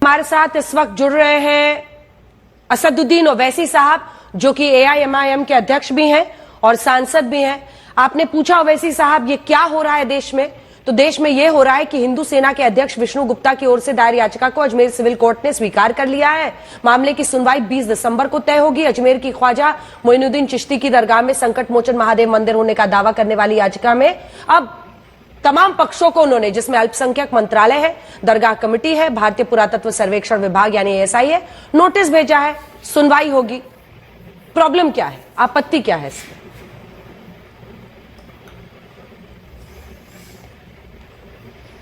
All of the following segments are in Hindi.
हमारे साथ इस वक्त जुड़ रहे हैं असदुद्दीन ओवैसी साहब, जो कि एआईएमआईएम के अध्यक्ष भी हैं और सांसद भी हैं। आपने पूछा ओवैसी साहब ये क्या हो रहा है देश में, तो देश में यह हो रहा है कि हिंदू सेना के अध्यक्ष विष्णु गुप्ता की ओर से दायर याचिका को अजमेर सिविल कोर्ट ने स्वीकार कर लिया है। मामले की सुनवाई 20 दिसंबर को तय होगी। अजमेर की ख्वाजा मोइनुद्दीन चिश्ती की दरगाह में संकट मोचन महादेव मंदिर होने का दावा करने वाली याचिका में अब तमाम पक्षों को उन्होंने, जिसमें अल्पसंख्यक मंत्रालय है, दरगाह कमेटी है, भारतीय पुरातत्व सर्वेक्षण विभाग यानी एएसआई है, नोटिस भेजा है। सुनवाई होगी। प्रॉब्लम क्या है, आपत्ति क्या है इसमें?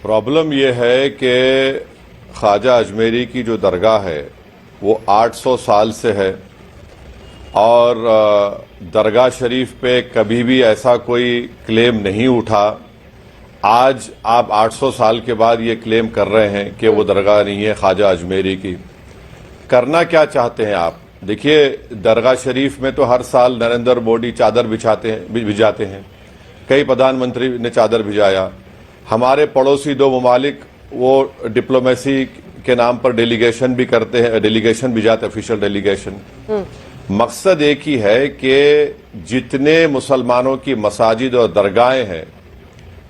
प्रॉब्लम यह है कि ख्वाजा अजमेरी की जो दरगाह है वो 800 साल से है और दरगाह शरीफ पे कभी भी ऐसा कोई क्लेम नहीं उठा। आज आप 800 साल के बाद ये क्लेम कर रहे हैं कि वो दरगाह नहीं है ख्वाजा अजमेरी की। करना क्या चाहते हैं आप? देखिए, दरगाह शरीफ में तो हर साल नरेंद्र मोदी चादर भिजाते हैं। कई प्रधानमंत्री ने चादर भिजाया। हमारे पड़ोसी दो ममालिक वो डिप्लोमेसी के नाम पर डेलीगेशन भी करते हैं, डेलीगेशन भी जाते, ऑफिशियल डेलीगेशन। मकसद एक ही है कि जितने मुसलमानों की मसाजिद और दरगाहें हैं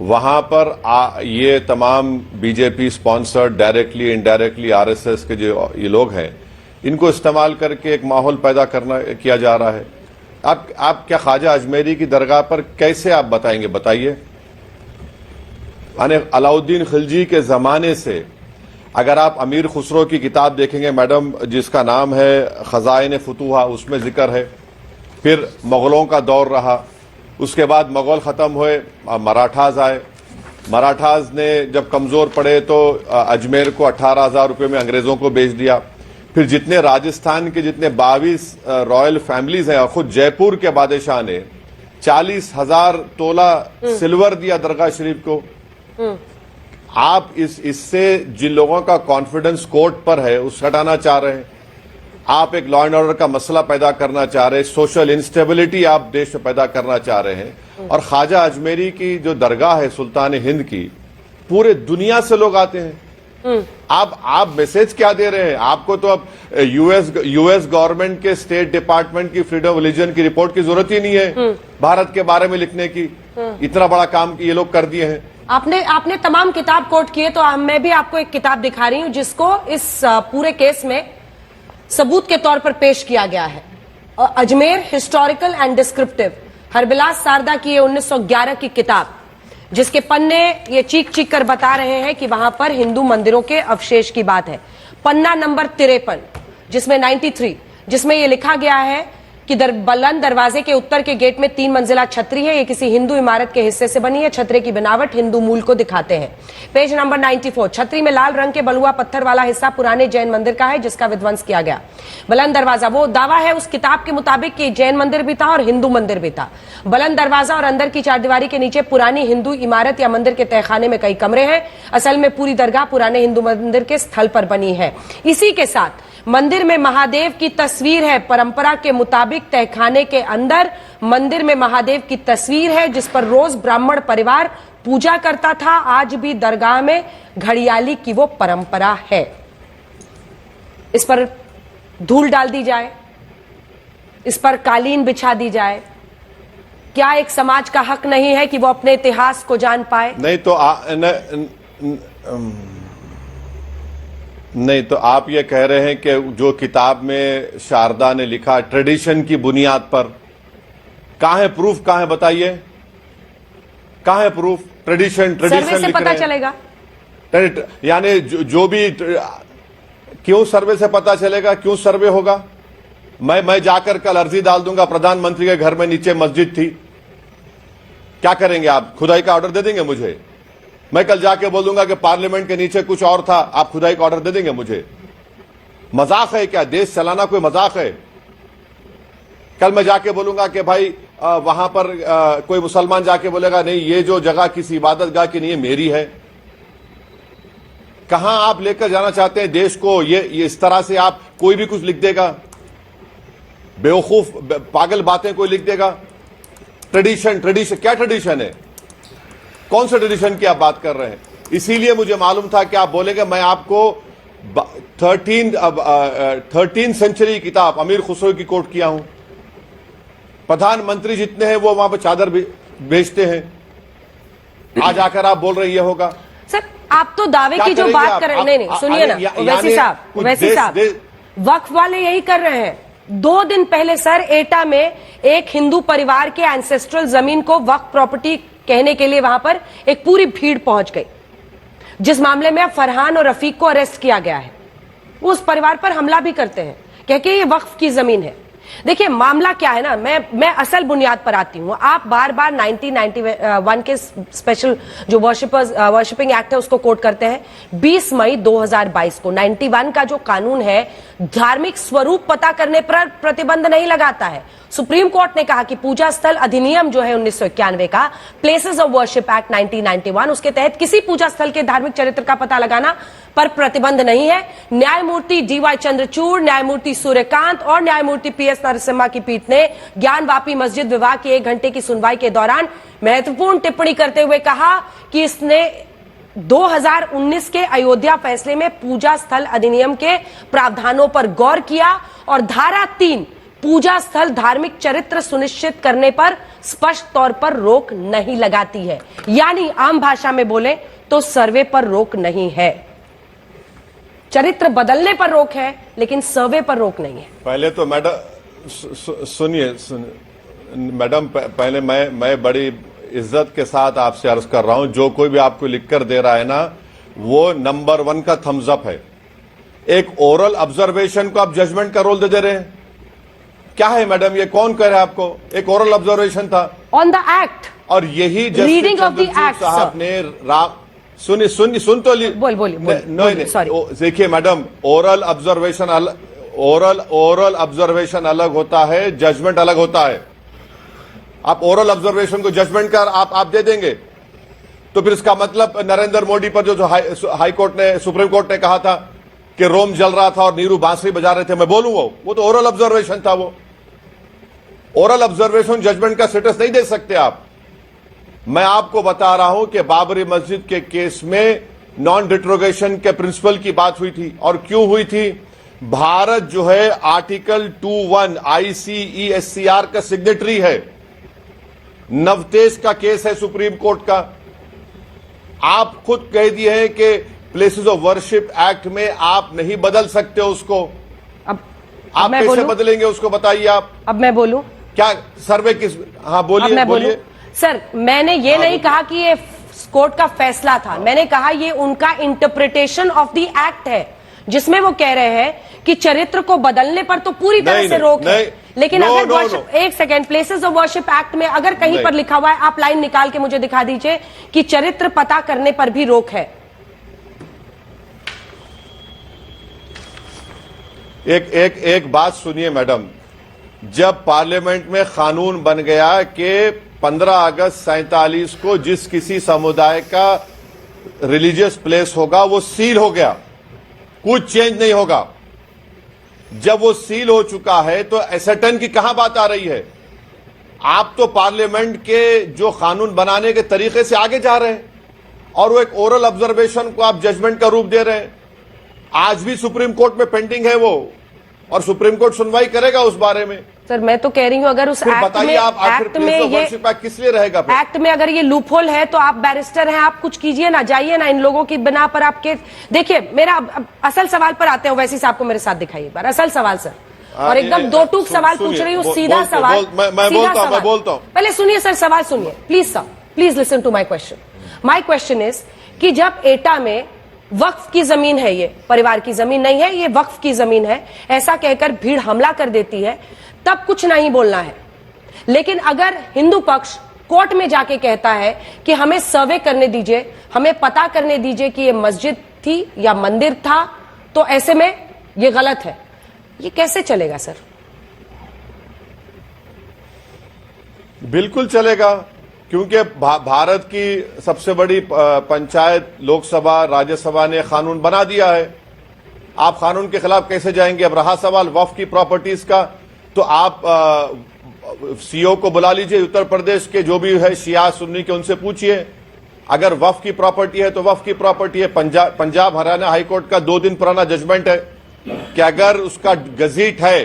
वहां पर ये तमाम BJP sponsored directly indirectly RSS के जो ये लोग हैं, इनको इस्तेमाल करके एक माहौल पैदा किया जा रहा है। आप क्या ख्वाजा अजमेरी की दरगाह पर कैसे आप बताएंगे? बताइए। अलाउद्दीन खिलजी के जमाने से अगर आप अमीर खुसरो की किताब देखेंगे मैडम, जिसका नाम है खजाइन फुतूहा, उसमें जिक्र है। फिर मुगलों का दौर रहा, उसके बाद मुगल खत्म हुए, मराठाज आए। मराठाज ने जब कमजोर पड़े तो अजमेर को 18,000 रुपये में अंग्रेजों को बेच दिया। फिर जितने राजस्थान के जितने 22 रॉयल फैमिलीज हैं, खुद जयपुर के बादशाह ने 40,000 तोला सिल्वर दिया दरगाह शरीफ को। आप इससे जिन लोगों का कॉन्फिडेंस कोर्ट पर है उस हटाना चाह रहे हैं। आप एक लॉ एंड ऑर्डर का मसला पैदा करना चाह रहे हैं, सोशल इंस्टेबिलिटी आप देश में पैदा करना चाह रहे हैं। और ख्वाजा अजमेरी की जो दरगाह है सुल्तान हिंद की, पूरे दुनिया से लोग आते हैं। आप मैसेज क्या दे रहे हैं? आपको तो अब यूएस गवर्नमेंट के स्टेट डिपार्टमेंट की फ्रीडम ऑफ रिलीजन की रिपोर्ट की जरूरत ही नहीं है भारत के बारे में लिखने की। इतना बड़ा काम ये लोग कर दिए हैं। आपने तमाम किताब कोट किए, तो मैं भी आपको एक किताब दिखा रही हूं जिसको इस पूरे केस में सबूत के तौर पर पेश किया गया है। Ajmer historical and descriptive, Harbilas Sarda की 1911 की किताब, जिसके पन्ने ये चीख चीख कर बता रहे हैं कि वहां पर हिंदू मंदिरों के अवशेष की बात है। पन्ना नंबर 53, जिसमें 93, जिसमें यह लिखा गया है कि बुलंद दरवाजे के उत्तर के गेट में 3 मंजिला छतरी है। ये किसी हिंदू इमारत के हिस्से से बनी है। छतरे की बनावट हिंदू मूल को दिखाते हैं। पेज नंबर 94, छतरी में लाल रंग के बलुआ पत्थर वाला हिस्सा पुराने जैन मंदिर का है, जिसका विध्वंस किया गया। बुलंद दरवाजा, वो दावा है उस किताब के मुताबिक कि जैन मंदिर भी था और हिंदू मंदिर भी था। बुलंद दरवाजा और अंदर की चारदीवारी के नीचे पुरानी हिंदू इमारत या मंदिर के तहखाने में कई कमरे हैं। असल में पूरी दरगाह पुराने हिंदू मंदिर के स्थल पर बनी है। इसी के साथ मंदिर में महादेव की तस्वीर है। परंपरा के मुताबिक तहखाने के अंदर मंदिर में महादेव की तस्वीर है, जिस पर रोज ब्राह्मण परिवार पूजा करता था। आज भी दरगाह में घड़ियाली की वो परंपरा है। इस पर धूल डाल दी जाए, इस पर कालीन बिछा दी जाए, क्या एक समाज का हक नहीं है कि वो अपने इतिहास को जान पाए? नहीं तो आप ये कह रहे हैं कि जो किताब में शारदा ने लिखा ट्रेडिशन की बुनियाद पर, कहां है प्रूफ? कहां है बताइए, कहां है प्रूफ? ट्रेडिशन सर्वे से पता चलेगा। यानी जो भी, क्यों सर्वे से पता चलेगा? क्यों सर्वे होगा? मैं जाकर कल अर्जी डाल दूंगा, प्रधानमंत्री के घर में नीचे मस्जिद थी, क्या करेंगे आप? खुदाई का ऑर्डर दे देंगे मुझे? मैं कल जाके बोलूंगा कि पार्लियामेंट के नीचे कुछ और था, आप खुदाई का ऑर्डर दे देंगे मुझे? मजाक है क्या? देश चलाना कोई मजाक है? कल मैं जाके बोलूंगा कि भाई वहां पर कोई मुसलमान जाके बोलेगा नहीं ये जो जगह किसी इबादत गाह की नहीं है, मेरी है। कहां आप लेकर जाना चाहते हैं देश को? ये इस तरह से आप कोई भी कुछ लिख देगा, बेवकूफ पागल बातें कोई लिख देगा। ट्रेडिशन क्या ट्रेडिशन है? कौन से ट्रेडिशन की आप बात कर रहे हैं? इसीलिए मुझे मालूम था कि आप बोलेंगे। मैं आपको 13 सेंचुरी किताब अमीर खुसरो की कोट किया हूं। प्रधानमंत्री जितने हैं वो वहां पर चादर भेजते हैं। आज आकर आप बोल रहे ये होगा। सर आप तो दावे की जो बात कर रहे हैं, नहीं सुनिए ना वैसी साहब वक्फ वाले यही कर रहे हैं। 2 दिन पहले सर एटा में एक हिंदू परिवार के एंसेस्ट्रल जमीन को वक्फ प्रॉपर्टी कहने के लिए वहां पर एक पूरी भीड़ पहुंच गई, जिस मामले में फरहान और रफीक को अरेस्ट किया गया है। वो उस परिवार पर हमला भी करते हैं कह के ये वक्फ की जमीन है। देखिए मामला क्या है ना, मैं असल बुनियाद पर आती हूं। आप बार बार 1991 के स्पेशल जो वर्शिपिंग एक्ट है उसको कोट करते हैं। 20 मई 2022 को 91 का जो कानून है धार्मिक स्वरूप पता करने पर प्रतिबंध नहीं लगाता है। सुप्रीम कोर्ट ने कहा कि पूजा स्थल अधिनियम जो है 1991 का, प्लेसेस ऑफ वर्शिप एक्ट 1991, उसके तहत किसी पूजा स्थल के धार्मिक चरित्र का पता लगाना पर प्रतिबंध नहीं है। न्यायमूर्ति DY चंद्रचूड़, न्यायमूर्ति सूर्यकांत और न्यायमूर्ति PS नरसिम्हा की पीठ ने ज्ञानवापी मस्जिद विवाद की 1 घंटे की सुनवाई के दौरान महत्वपूर्ण टिप्पणी करते हुए कहा कि इसने 2019 के अयोध्या फैसले में पूजा स्थल अधिनियम के प्रावधानों पर गौर किया और धारा 3 पूजा स्थल धार्मिक चरित्र सुनिश्चित करने पर स्पष्ट तौर पर रोक नहीं लगाती है। यानी आम भाषा में बोले तो सर्वे पर रोक नहीं है। चरित्र बदलने पर रोक है लेकिन सर्वे पर रोक नहीं है। पहले तो मैडम सुनिए मैडम, पहले मैं बड़ी इज्जत के साथ आपसे अर्ज कर रहा हूं, जो कोई भी आपको लिखकर दे रहा है ना वो नंबर 1 का थम्स अप है। एक ओरल ऑब्जर्वेशन को आप जजमेंट का रोल दे रहे हैं। क्या है मैडम, ये कौन कह रहा है आपको? एक ओरल ऑब्जर्वेशन था ऑन द एक्ट और यही जस्टिस चंद्रचूड़ साहब ने सुन तो नहीं सॉरी देखिए मैडम, ओरल ऑब्जर्वेशन अलग होता है, जजमेंट अलग होता है। आप ओरल ऑब्जर्वेशन को जजमेंट कर आप दे देंगे तो फिर इसका मतलब नरेंद्र मोदी पर जो हाई कोर्ट ने, सुप्रीम कोर्ट ने कहा था कि रोम जल रहा था और नीरू बांसुरी बजा रहे थे, मैं बोलूं वो तो ओरल ऑब्जर्वेशन था। वो ओरल ऑब्जर्वेशन जजमेंट का स्टेटस नहीं दे सकते आप। मैं आपको बता रहा हूं कि बाबरी मस्जिद के केस में नॉन डिट्रोगेशन के प्रिंसिपल की बात हुई थी। और क्यों हुई थी? भारत जो है आर्टिकल 21 ICESCR का सिग्नेटरी है। नवतेज का केस है सुप्रीम कोर्ट का। आप खुद कह दिए हैं कि प्लेसेस ऑफ वर्शिप एक्ट में आप नहीं बदल सकते उसको। अब आप कैसे बदलेंगे उसको बताइए आप। अब मैं बोलूं क्या सर्वे किस? हाँ बोलिए सर, मैंने ये नहीं कहा कि ये कोर्ट का फैसला था, मैंने कहा ये उनका इंटरप्रिटेशन ऑफ द एक्ट है, जिसमें वो कह रहे हैं कि चरित्र को बदलने पर तो पूरी तरह से रोक है। लेकिन अगर एक second, places of worship act में अगर कहीं पर लिखा हुआ है, आप लाइन निकाल के मुझे दिखा दीजिए कि चरित्र पता करने पर भी रोक है। एक बात सुनिए मैडम, जब पार्लियामेंट में कानून बन गया कि 15 अगस्त 47 को जिस किसी समुदाय का रिलीजियस प्लेस होगा वो सील हो गया, कुछ चेंज नहीं होगा। जब वो सील हो चुका है तो एसेटन की कहां बात आ रही है? आप तो पार्लियामेंट के जो कानून बनाने के तरीके से आगे जा रहे हैं और वो एक ओरल ऑब्जर्वेशन को आप जजमेंट का रूप दे रहे हैं। आज भी सुप्रीम कोर्ट में पेंडिंग है वो, और सुप्रीम कोर्ट सुनवाई करेगा उस बारे में। सर मैं तो कह रही हूं अगर उस एक्ट में ये किस लिए रहेगा? एक्ट में अगर ये लूपहोल है तो आप बैरिस्टर हैं, आप कुछ कीजिए ना, जाइए ना इन लोगों की बिना पर आपके। देखिए मेरा असल सवाल पर आते हैं, वैसे साहब को मेरे साथ दिखाइए एक बार असल सवाल सर। और एकदम दो टूक सवाल पूछ रही हूँ, सीधा सवाल। मैं बोलता हूँ। पहले सुनिए सर, सवाल सुनिए please sir, please listen to my question. My question is कि जब एटा में वक्फ की जमीन है, ये परिवार की जमीन नहीं है, ये वक्फ की जमीन है, ऐसा कहकर भीड़ हमला कर देती है, तब कुछ नहीं बोलना है। लेकिन अगर हिंदू पक्ष कोर्ट में जाके कहता है कि हमें सर्वे करने दीजिए, हमें पता करने दीजिए कि ये मस्जिद थी या मंदिर था, तो ऐसे में ये गलत है, ये कैसे चलेगा सर? बिल्कुल चलेगा, क्योंकि भारत की सबसे बड़ी पंचायत लोकसभा राज्यसभा ने कानून बना दिया है। आप कानून के खिलाफ कैसे जाएंगे? अब रहा सवाल वक्फ की प्रॉपर्टीज का, तो आप सीओ को बुला लीजिए उत्तर प्रदेश के, जो भी है शिया सुन्नी के, उनसे पूछिए अगर वक्फ की प्रॉपर्टी है तो वक्फ की प्रॉपर्टी है। पंजाब हरियाणा हाईकोर्ट का 2 दिन पुराना जजमेंट है कि अगर उसका गजीट है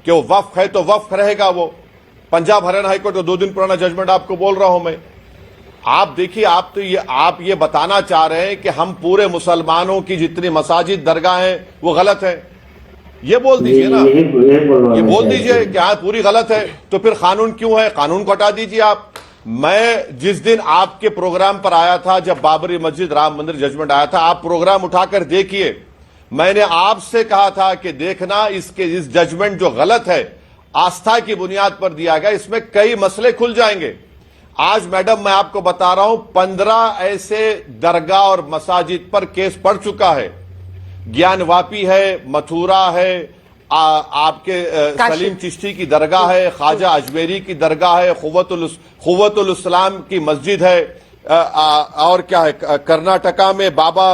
कि वो वक्फ है तो वक्फ रहेगा। वो पंजाब हरियाणा हाईकोर्ट का 2 दिन पुराना जजमेंट आपको बोल रहा हूं मैं। आप देखिए, आप ये बताना चाह रहे हैं कि हम पूरे मुसलमानों की जितनी मसाजिद दरगाह हैं वो गलत है। ये बोल दीजिए ना, ये बोल दीजिए कि हाँ पूरी गलत है। तो फिर कानून क्यों है? कानून को हटा दीजिए आप। मैं जिस दिन आपके प्रोग्राम पर आया था, जब बाबरी मस्जिद राम मंदिर जजमेंट आया था, आप प्रोग्राम उठाकर देखिए। मैंने आपसे कहा था कि देखना इस जजमेंट जो गलत है, आस्था की बुनियाद पर दिया गया, इसमें कई मसले खुल जाएंगे। आज मैडम मैं आपको बता रहा हूं 15 ऐसे दरगाह और मसाजिद पर केस पड़ चुका है। ज्ञानवापी है, मथुरा है, आपके सलीम चिश्ती की दरगाह है, ख्वाजा अजमेरी की दरगाह है, खुव्वतुल इस्लाम की मस्जिद है, और क्या है, कर्नाटका में बाबा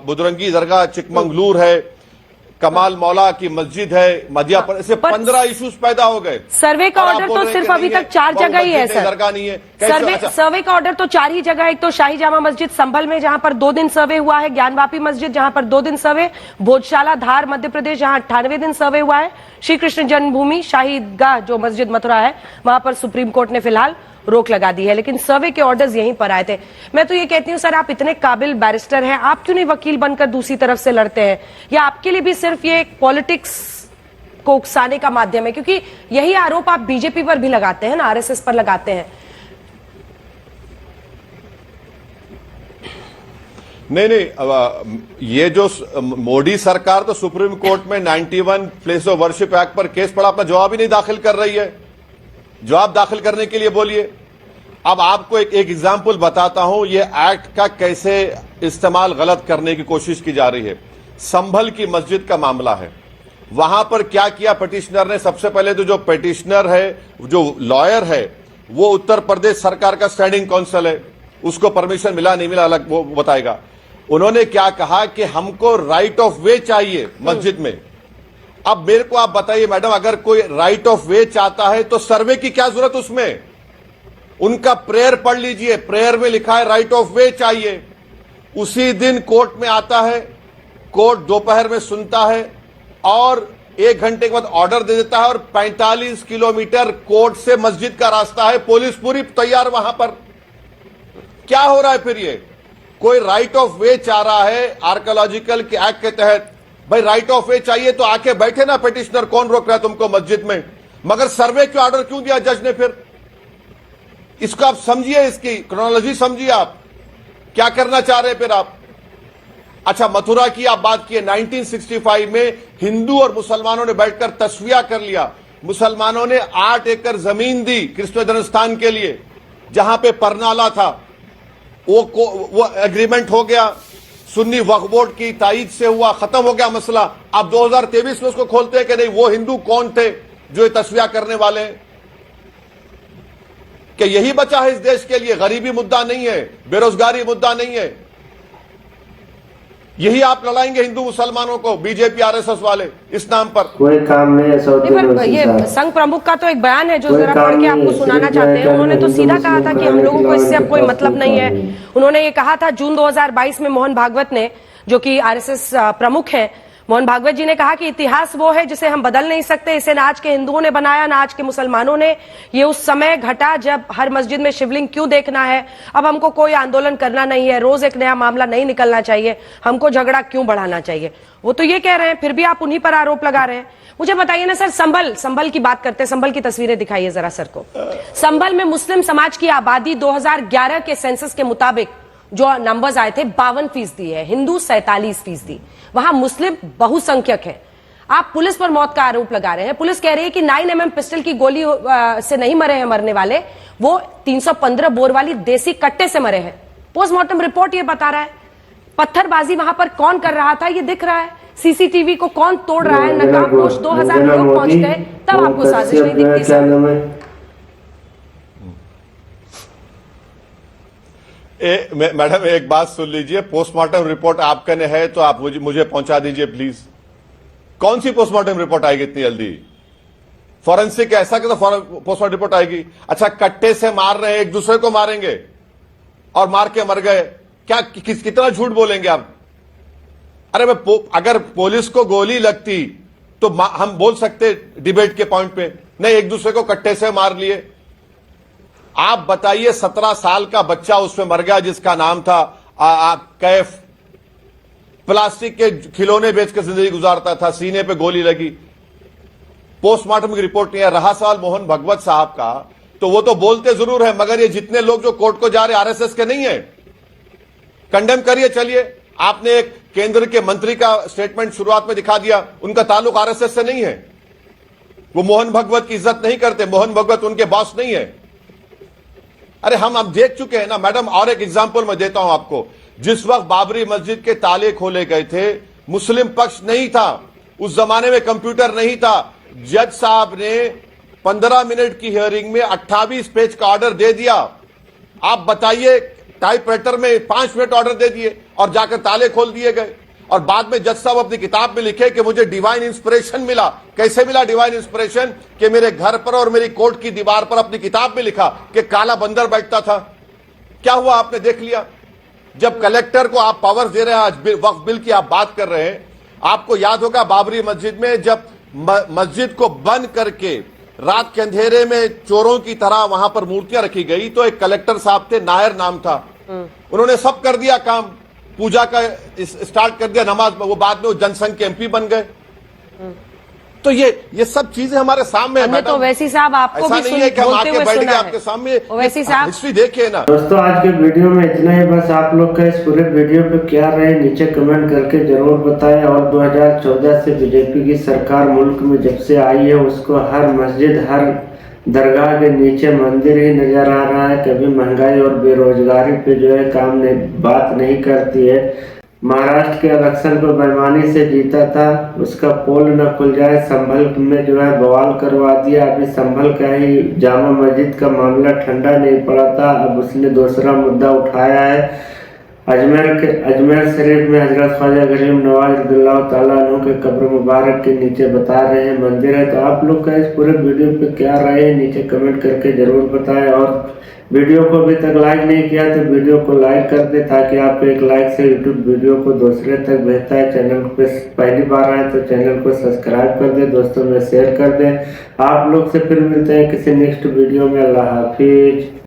बुदरंगी दरगाह चिकमंगलूर है, कमाल मौला की मस्जिद है, मध्य प्रदेश से 15 इश्यूज पैदा हो गए। सर्वे का ऑर्डर तो सिर्फ अभी तक 4 जगह ही है सर। दरगाह नहीं है। सर्वे का ऑर्डर तो 4 ही जगह है। एक तो शाही जामा मस्जिद संभल में जहां पर 2 दिन सर्वे हुआ है, ज्ञानवापी मस्जिद जहां पर 2 दिन सर्वे, भोजशाला धार मध्य प्रदेश जहां 98 दिन सर्वे हुआ है, श्री कृष्ण जन्मभूमि शाही ईदगाह जो मस्जिद मथुरा है वहां पर सुप्रीम कोर्ट ने फिलहाल रोक लगा दी है, लेकिन सर्वे के ऑर्डर्स यहीं पर आए थे। मैं तो ये कहती हूं सर, आप इतने काबिल बैरिस्टर हैं, आप क्यों नहीं वकील बनकर दूसरी तरफ से लड़ते हैं? या आपके लिए भी सिर्फ ये एक पॉलिटिक्स को उकसाने का माध्यम है? क्योंकि यही आरोप आप बीजेपी पर भी लगाते हैं ना, आरएसएस पर लगाते हैं। नहीं, ये जो मोदी सरकार तो सुप्रीम कोर्ट में 91 प्लेस ऑफ वर्शिप एक्ट पर केस पड़ा, अपना जवाब ही नहीं दाखिल कर रही है। जवाब दाखिल करने के लिए बोलिए। अब आपको एक एग्जाम्पल बताता हूं, ये एक्ट का कैसे इस्तेमाल गलत करने की कोशिश की जा रही है। संभल की मस्जिद का मामला है, वहां पर क्या किया पिटिशनर ने? सबसे पहले तो जो पिटिशनर है, जो लॉयर है, वो उत्तर प्रदेश सरकार का स्टैंडिंग काउंसिल है, उसको परमिशन मिला नहीं मिला अलग वो बताएगा। उन्होंने क्या कहा कि हमको राइट ऑफ वे चाहिए मस्जिद में। अब मेरे को आप बताइए मैडम, अगर कोई राइट ऑफ वे चाहता है तो सर्वे की क्या जरूरत उसमें? उनका प्रेयर पढ़ लीजिए, प्रेयर में लिखा है राइट ऑफ वे चाहिए। उसी दिन कोर्ट में आता है, कोर्ट दोपहर में सुनता है और 1 घंटे के बाद ऑर्डर दे देता है, और 45 किलोमीटर कोर्ट से मस्जिद का रास्ता है, पुलिस पूरी तैयार वहां पर। क्या हो रहा है फिर? ये कोई राइट ऑफ वे चाह रहा है आर्कियोलॉजिकल के एक्ट के तहत। भाई राइट ऑफ वे चाहिए तो आके बैठे ना पिटिशनर, कौन रोक रहा है तुमको मस्जिद में? मगर सर्वे के ऑर्डर क्यों दिया जज ने फिर? इसको आप समझिए, इसकी क्रोनोलॉजी समझिए, आप क्या करना चाह रहे हैं फिर आप। अच्छा, मथुरा की आप बात किए, 1965 में हिंदू और मुसलमानों ने बैठकर तस्वीया कर लिया। मुसलमानों ने 8 एकड़ जमीन दी कृष्ण जन्म स्थान के लिए, जहां पे परनाला था, वो एग्रीमेंट हो गया, सुन्नी वक्फ बोर्ड की ताईद से हुआ, खत्म हो गया मसला। अब 2023 में उसको खोलते हैं कि नहीं, वो हिंदू कौन थे जो ये तस्वीया करने वाले हैं? कि यही बचा है इस देश के लिए? गरीबी मुद्दा नहीं है, बेरोजगारी मुद्दा नहीं है, यही आप लड़ाएंगे हिंदू मुसलमानों को, बीजेपी आरएसएस वाले इस नाम पर? कोई काम नहीं है। पर ये संघ प्रमुख का तो एक बयान है जो जरा पढ़ के आपको सुनाना चाहते हैं। उन्होंने तो सीधा कहा था कि हम लोगों को इससे अब कोई मतलब नहीं है। उन्होंने ये कहा था जून 2022 में, मोहन भागवत ने, जो कि आरएसएस प्रमुख हैं, मोहन भागवत जी ने कहा कि इतिहास वो है जिसे हम बदल नहीं सकते, इसे ना आज के हिंदुओं ने बनाया ना आज के मुसलमानों ने। ये उस समय घटा जब हर मस्जिद में शिवलिंग क्यों देखना है, अब हमको कोई आंदोलन करना नहीं है, रोज एक नया मामला नहीं निकलना चाहिए, हमको झगड़ा क्यों बढ़ाना चाहिए। वो तो ये कह रहे हैं, फिर भी आप उन्हीं पर आरोप लगा रहे हैं। मुझे बताइए ना सर, संभल की बात करते हैं, संभल की तस्वीरें दिखाइए जरा सर को। संभल में मुस्लिम समाज की आबादी 2011 के सेंसस के मुताबिक जो नंबर्स आए थे 52% है, हिंदू 47%। वहां मुस्लिम बहुसंख्यक है। आप पुलिस पर मौत का आरोप लगा रहे हैं। पुलिस कह रही है कि 9mm पिस्टल की गोली से नहीं मरे हैं मरने वाले, वो 315 बोर वाली देसी कट्टे से मरे हैं। पोस्टमार्टम रिपोर्ट ये बता रहा है। पत्थरबाजी वहां पर कौन कर रहा था ये दिख रहा है, सीसीटीवी को कौन तोड़ रहा है, नकाबपोश 2000 लोग पहुंच गए, तब आपको साजिश नहीं दिखती सर। मैडम एक बात सुन लीजिए, पोस्टमार्टम रिपोर्ट आपके ने है तो आप मुझे पहुंचा दीजिए प्लीज। कौन सी पोस्टमार्टम रिपोर्ट आएगी इतनी जल्दी? फॉरेंसिक ऐसा कि तो पोस्टमार्टम रिपोर्ट आएगी। अच्छा, कट्टे से मार रहे हैं, एक दूसरे को मारेंगे, और मार के मर गए। क्या कितना झूठ बोलेंगे आप? अरे अगर पुलिस को गोली लगती तो हम बोल सकते डिबेट के पॉइंट पे, नहीं एक दूसरे को कट्टे से मार लिए। आप बताइए 17 साल का बच्चा उसमें मर गया जिसका नाम था कैफ, प्लास्टिक के खिलौने बेचकर जिंदगी गुजारता था, सीने पे गोली लगी, पोस्टमार्टम की रिपोर्ट नहीं है। रहा सवाल मोहन भगवत साहब का, तो वो तो बोलते जरूर है, मगर ये जितने लोग जो कोर्ट को जा रहे आरएसएस के नहीं है। कंडेम करिए, चलिए। आपने एक केंद्र के मंत्री का स्टेटमेंट शुरुआत में दिखा दिया, उनका ताल्लुक आरएसएस से नहीं है, वो मोहन भगवत की इज्जत नहीं करते, मोहन भगवत उनके बॉस नहीं है। अरे हम अब देख चुके हैं ना मैडम। और एक एग्जांपल मैं देता हूं आपको। जिस वक्त बाबरी मस्जिद के ताले खोले गए थे, मुस्लिम पक्ष नहीं था, उस जमाने में कंप्यूटर नहीं था। जज साहब ने 15 मिनट की हियरिंग में 28 पेज का ऑर्डर दे दिया। आप बताइए, टाइपराइटर में 5 मिनट ऑर्डर दे दिए और जाकर ताले खोल दिए गए। और बाद में जज साहब अपनी किताब में लिखे कि मुझे डिवाइन इंस्पिरेशन मिला। कैसे मिला डिवाइन इंस्पिरेशन? कि मेरे घर पर और मेरी कोर्ट की दीवार पर अपनी किताब में लिखा कि काला बंदर बैठता था। क्या हुआ आपने देख लिया। जब कलेक्टर को आप पावर दे रहे हैं, आज वक्फ बिल की आप बात कर रहे हैं, आपको याद होगा बाबरी मस्जिद में जब मस्जिद को बंद करके रात के अंधेरे में चोरों की तरह वहां पर मूर्तियां रखी गई, तो एक कलेक्टर साहब थे, नायर नाम था, उन्होंने सब कर दिया काम, पूजा का स्टार्ट कर दिया, नमाज में। वो बाद में वो जनसंघ के एमपी बन गए। तो ये सब चीजें हमारे सामने है। तो वैसी साहब आपको भी नहीं है कि हम आके बैठ गए आपके सामने। वैसी साहब हिस्ट्री देखिए ना। दोस्तों आज के वीडियो में इतना ही। बस आप लोग का इस पूरे वीडियो पे क्या रहे नीचे कमेंट करके जरूर बताएं। और 2014 से बीजेपी की सरकार मुल्क में जब से आई है, उसको हर मस्जिद, हर दरगाह के नीचे मंदिर ही नजर आ रहा है। कभी महंगाई और बेरोजगारी पे जो है बात नहीं करती है। महाराष्ट्र के इलेक्शन को बेईमानी से जीता था, उसका पोल न खुल जाए, संभल में जो है बवाल करवा दिया। अभी संभल का ही जामा मस्जिद का मामला ठंडा नहीं पड़ा था, अब उसने दूसरा मुद्दा उठाया है। अजमेर शरीफ में हजरत ख्वाजा गरीब नवाज रज़ियल्लाहु ताला अन्हु के कब्र मुबारक के नीचे बता रहे हैं मंदिर है। तो आप लोग का इस पूरे वीडियो पे क्या राय है नीचे कमेंट करके जरूर बताएं। और वीडियो को अभी तक लाइक नहीं किया तो वीडियो को लाइक कर दे, ताकि आप एक लाइक से यूट्यूब वीडियो को दूसरे तक भेजता है। चैनल पे पहली बार आए तो चैनल को सब्सक्राइब कर दे, दोस्तों में शेयर कर दे। आप लोग से फिर मिलते हैं किसी नेक्स्ट वीडियो में। अल्लाह हाफिज।